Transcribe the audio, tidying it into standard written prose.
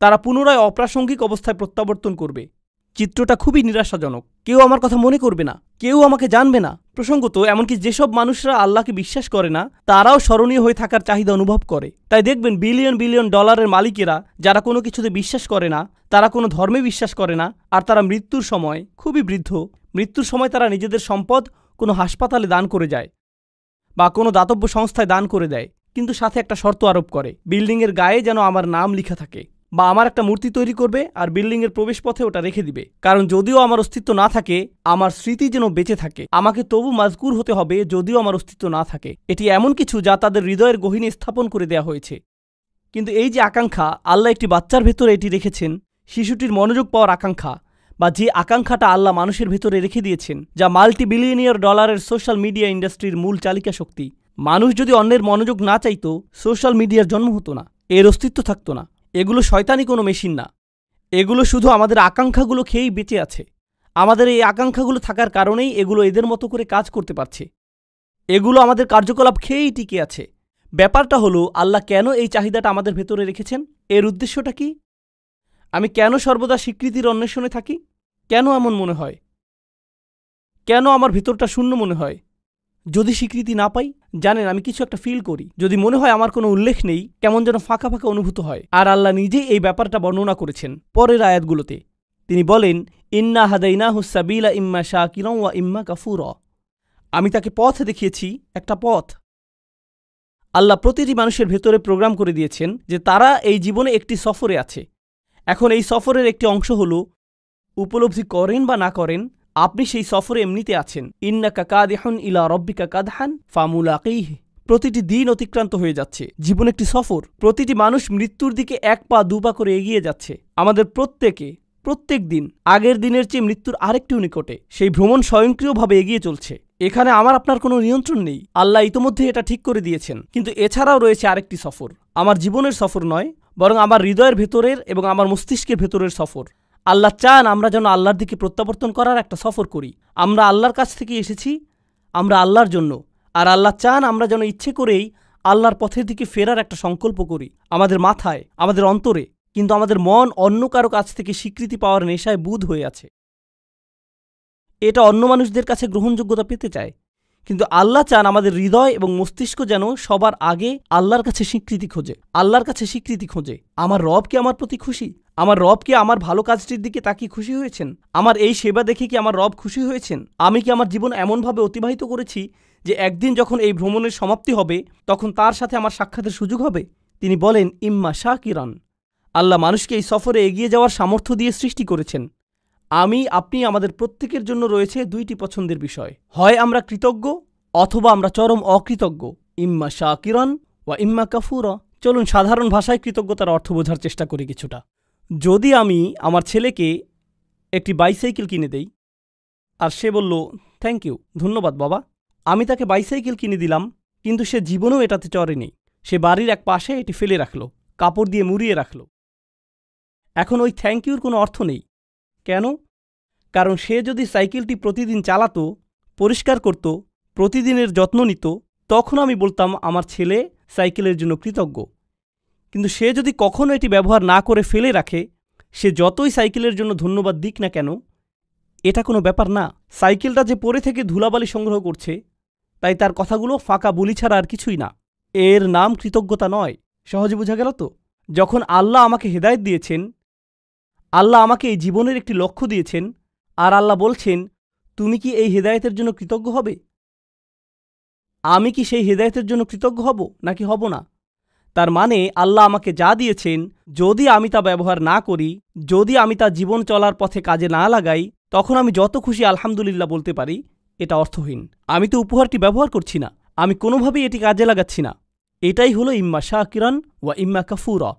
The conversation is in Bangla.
তারা পুনরায় অপ্রাসঙ্গিক অবস্থায় প্রত্যাবর্তন করবে। চিত্রটা খুবই নিরাশাজনক। কেউ আমার কথা মনে করবে না, কেউ আমাকে জানবে না। প্রসঙ্গত এমনকি যেসব মানুষরা আল্লাহকে বিশ্বাস করে না তারাও স্মরণীয় হয়ে থাকার চাহিদা অনুভব করে। তাই দেখবেন বিলিয়ন বিলিয়ন ডলারের মালিকেরা যারা কোনো কিছুতে বিশ্বাস করে না, তারা কোনো ধর্মে বিশ্বাস করে না, আর তারা মৃত্যুর সময় খুবই বৃদ্ধ, মৃত্যুর সময় তারা নিজেদের সম্পদ কোনো হাসপাতালে দান করে যায় বা কোনো দাতব্য সংস্থায় দান করে দেয়, কিন্তু সাথে একটা শর্ত আরোপ করে, বিল্ডিংয়ের গায়ে যেন আমার নাম লেখা থাকে, বা আমার একটা মূর্তি তৈরি করবে আর বিল্ডিংয়ের প্রবেশপথে ওটা রেখে দিবে। কারণ যদিও আমার অস্তিত্ব না থাকে, আমার স্মৃতি যেন বেঁচে থাকে। আমাকে তবু মাজকুর হতে হবে যদিও আমার অস্তিত্ব না থাকে। এটি এমন কিছু যা তাদের হৃদয়ের গহীনে স্থাপন করে দেওয়া হয়েছে। কিন্তু এই যে আকাঙ্ক্ষা, আল্লাহ একটি বাচ্চার ভেতরে এটি রেখেছেন, শিশুটির মনোযোগ পাওয়ার আকাঙ্ক্ষা, বা যে আকাঙ্ক্ষাটা আল্লাহ মানুষের ভেতরে রেখে দিয়েছেন, যা মাল্টিবিলিয়নিয়ার ডলারের সোশ্যাল মিডিয়া ইন্ডাস্ট্রির মূল চালিকা শক্তি। মানুষ যদি অন্যের মনোযোগ না চাইতো, সোশ্যাল মিডিয়ার জন্ম হতো না, এর অস্তিত্ব থাকতো না। এগুলো শয়তানি কোনো মেশিন না, এগুলো শুধু আমাদের আকাঙ্ক্ষাগুলো খেয়েই বেঁচে আছে। আমাদের এই আকাঙ্ক্ষাগুলো থাকার কারণেই এগুলো এদের মতো করে কাজ করতে পারছে। এগুলো আমাদের কার্যকলাপ খেয়েই টিকে আছে। ব্যাপারটা হলো, আল্লাহ কেন এই চাহিদাটা আমাদের ভেতরে রেখেছেন? এর উদ্দেশ্যটা কি? আমি কেন সর্বদা স্বীকৃতির অন্বেষণে থাকি? কেন এমন মনে হয়? কেন আমার ভেতরটা শূন্য মনে হয় যদি স্বীকৃতি না পাই? জানেন, আমি কিছু একটা ফিল করি। যদি মনে হয় আমার কোনো উল্লেখ নেই, কেমন যেন ফাঁকা ফাঁকা অনুভূত হয়। আর আল্লাহ নিজেই এই ব্যাপারটা বর্ণনা করেছেন পরের আয়াতগুলোতে। তিনি বলেন, ইন্না হাদাইনাহু সাবিলা ইম্মা শাকিরান ওয়া ইম্মা কাফুরা। আমি তাকে পথ দেখিয়েছি, একটা পথ। আল্লাহ প্রতিটি মানুষের ভেতরে প্রোগ্রাম করে দিয়েছেন যে তারা এই জীবনে একটি সফরে আছে। এখন এই সফরের একটি অংশ হলো, উপলব্ধি করেন বা না করেন, আপনি সেই সফরে এমনিতে আছেন। ইন্নাকা কাদিহুন ইলা রব্বিকা কাদহান ফামুলাকিহি। প্রতিটি দিন অতিক্রান্ত হয়ে যাচ্ছে। জীবন একটি সফর। প্রতিটি মানুষ মৃত্যুর দিকে এক পা দু পা করে এগিয়ে যাচ্ছে। আমাদের প্রত্যেক দিন আগের দিনের চেয়ে মৃত্যুর আরেকটিও নিকটে। সেই ভ্রমণ স্বয়ংক্রিয়ভাবে এগিয়ে চলছে। এখানে আমার আপনার কোনো নিয়ন্ত্রণ নেই। আল্লাহ ইতোমধ্যে এটা ঠিক করে দিয়েছেন। কিন্তু এছাড়াও রয়েছে আরেকটি সফর। আমার জীবনের সফর নয়, বরং আমার হৃদয়ের ভেতরের এবং আমার মস্তিষ্কের ভেতরের সফর। আল্লাহ চান আমরা যেন আল্লাহর দিকে প্রত্যাবর্তন করার একটা সফর করি। আমরা আল্লাহর কাছ থেকে এসেছি, আমরা আল্লাহর জন্য। আর আল্লাহ চান আমরা যেন ইচ্ছে করেই আল্লাহর পথের দিকে ফেরার একটা সংকল্প করি, আমাদের মাথায়, আমাদের অন্তরে। কিন্তু আমাদের মন অন্য কারো কাছ থেকে স্বীকৃতি পাওয়ার নেশায় বুঁদ হয়ে আছে। এটা অন্য মানুষদের কাছে গ্রহণযোগ্যতা পেতে চায়। কিন্তু আল্লাহ চান আমাদের হৃদয় এবং মস্তিষ্ক যেন সবার আগে আল্লাহর কাছে স্বীকৃতি খোঁজে। আল্লাহর কাছে স্বীকৃতি খোঁজে। আমার রব কি আমার প্রতি খুশি? আমার রব কি আমার ভালো কাজটির দিকে তাকিয়ে খুশি হয়েছেন? আমার এই সেবা দেখে কি আমার রব খুশি হয়েছেন? আমি কি আমার জীবন এমনভাবে অতিবাহিত করেছি যে একদিন যখন এই ভ্রমণের সমাপ্তি হবে, তখন তার সাথে আমার সাক্ষাতের সুযোগ হবে? তিনি বলেন, ইম্মা শাকিরান। আল্লাহ মানুষকে এই সফরে এগিয়ে যাওয়ার সামর্থ্য দিয়ে সৃষ্টি করেছেন। আপনি আমাদের প্রত্যেকের জন্য রয়েছে দুইটি পছন্দের বিষয়। হয় আমরা কৃতজ্ঞ, অথবা আমরা চরম অকৃতজ্ঞ। ইম্মা শাকিরান ওয়া ইম্মা কাফুরা। চলুন সাধারণ ভাষায় কৃতজ্ঞতার অর্থ বোঝার চেষ্টা করি কিছুটা। যদি আমি আমার ছেলেকে একটি বাইসাইকেল কিনে দেই, আর সে বলল, থ্যাংক ইউ, ধন্যবাদ বাবা। আমি তাকে বাইসাইকেল কিনে দিলাম, কিন্তু সে জীবনেও এটাতে চড়েনি। সে বাড়ির এক পাশে এটি ফেলে রাখল, কাপড় দিয়ে মুড়িয়ে রাখল। এখন ওই থ্যাংক ইউর কোনো অর্থ নেই। কেন? কারণ সে যদি সাইকেলটি প্রতিদিন চালাতো, পরিষ্কার করত, প্রতিদিনের যত্ন নিত, তখন আমি বলতাম আমার ছেলে সাইকেলের জন্য কৃতজ্ঞ। কিন্তু সে যদি কখনো এটি ব্যবহার না করে ফেলে রাখে, সে যতই সাইকেলের জন্য ধন্যবাদ দিক না কেন, এটা কোনো ব্যাপার না। সাইকেলটা যে পড়ে থেকে ধুলাবালি সংগ্রহ করছে, তাই তার কথাগুলো ফাঁকা বুলি ছাড়া আর কিছুই না। এর নাম কৃতজ্ঞতা নয়। সহজে বোঝা গেল তো? যখন আল্লাহ আমাকে হেদায়েত দিয়েছেন, আল্লাহ আমাকে এই জীবনের একটি লক্ষ্য দিয়েছেন, আর আল্লাহ বলছেন, তুমি কি এই হেদায়েতের জন্য কৃতজ্ঞ হবে? আমি কি সেই হেদায়েতের জন্য কৃতজ্ঞ হব নাকি হব না? তার মানে আল্লাহ আমাকে যা দিয়েছেন, যদি আমি তা ব্যবহার না করি, যদি আমি তা জীবন চলার পথে কাজে না লাগাই, তখন আমি যত খুশি আলহামদুলিল্লাহ বলতে পারি, এটা অর্থহীন। আমি তো উপহারটি ব্যবহার করছি না, আমি কোনোভাবেই এটি কাজে লাগাচ্ছি না। এটাই হলো ইম্মা শাকিরান ওয়া ইম্মা কাফুরা।